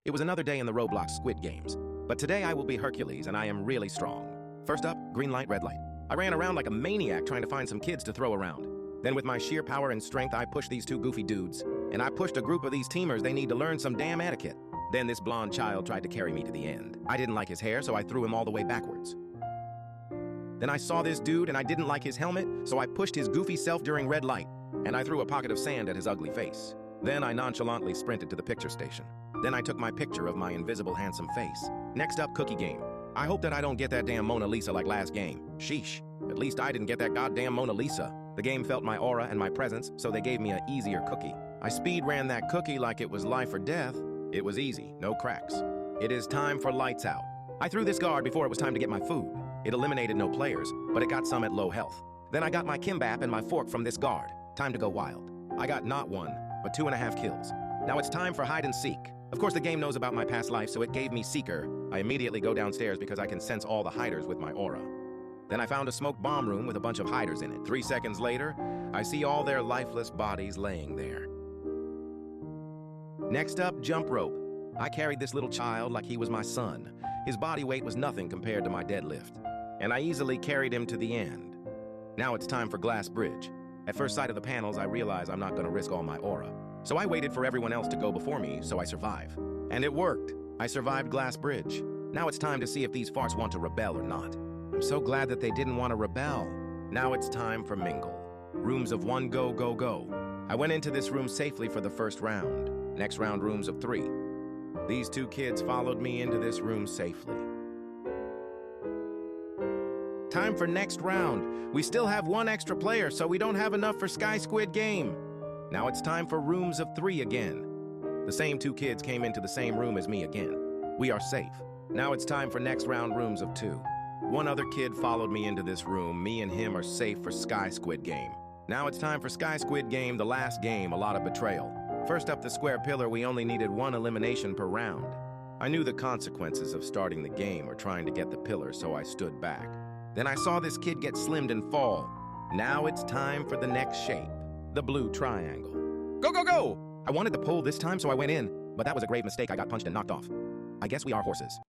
It was another day in the Roblox SquidGames, but today I will be Hercules and I am really strong. First up, green light, red light. I ran around like a maniac trying to find some kids to throw around. Then with my sheer power and strength, I pushed these two goofy dudes, and I pushed a group of these teamers. They need to learn some damn etiquette. Then this blonde child tried to carry me to the end. I didn't like his hair, so I threw him all the way backwards. Then I saw this dude and I didn't like his helmet, so I pushed his goofy self during red light, and I threw a pocket of sand at his ugly face. Then I nonchalantly sprinted to the picture station. Then I took my picture of my invisible handsome face. Next up, cookie game. I hope that I don't get that damn Mona Lisa like last game. Sheesh. At least I didn't get that goddamn Mona Lisa. The game felt my aura and my presence, so they gave me an easier cookie. I speed ran that cookie like it was life or death. It was easy, no cracks. It is time for lights out. I threw this guard before it was time to get my food. It eliminated no players, but it got some at low health. Then I got my kimbap and my fork from this guard. Time to go wild. I got not one, but 2.5 kills. Now it's time for hide and seek. Of course, the game knows about my past life, so it gave me Seeker. I immediately go downstairs because I can sense all the hiders with my aura. Then I found a smoke bomb room with a bunch of hiders in it. 3 seconds later, I see all their lifeless bodies laying there. Next up, jump rope. I carried this little child like he was my son. His body weight was nothing compared to my deadlift, and I easily carried him to the end. Now it's time for glass bridge. At first sight of the panels, I realize I'm not going to risk all my aura. So I waited for everyone else to go before me, so I survive. And it worked. I survived glass bridge. Now it's time to see if these farts want to rebel or not. I'm so glad that they didn't want to rebel. Now it's time for mingle. Rooms of 1, go, go, go. I went into this room safely for the first round. Next round, rooms of 3. These 2 kids followed me into this room safely. Time for next round. We still have 1 extra player, so we don't have enough for SquidGames. Now it's time for rooms of 3 again. The same 2 kids came into the same room as me again. We are safe. Now it's time for next round, rooms of 2. 1 other kid followed me into this room. Me and him are safe for SquidGame. Now it's time for SquidGame, the last game, a lot of betrayal. First up, the square pillar, we only needed 1 elimination per round. I knew the consequences of starting the game or trying to get the pillar, so I stood back. Then I saw this kid get slimmed and fall. Now it's time for the next shape. The blue triangle. Go, go, go! I wanted the pole this time, so I went in, but that was a grave mistake. I got punched and knocked off. I guess we are horses.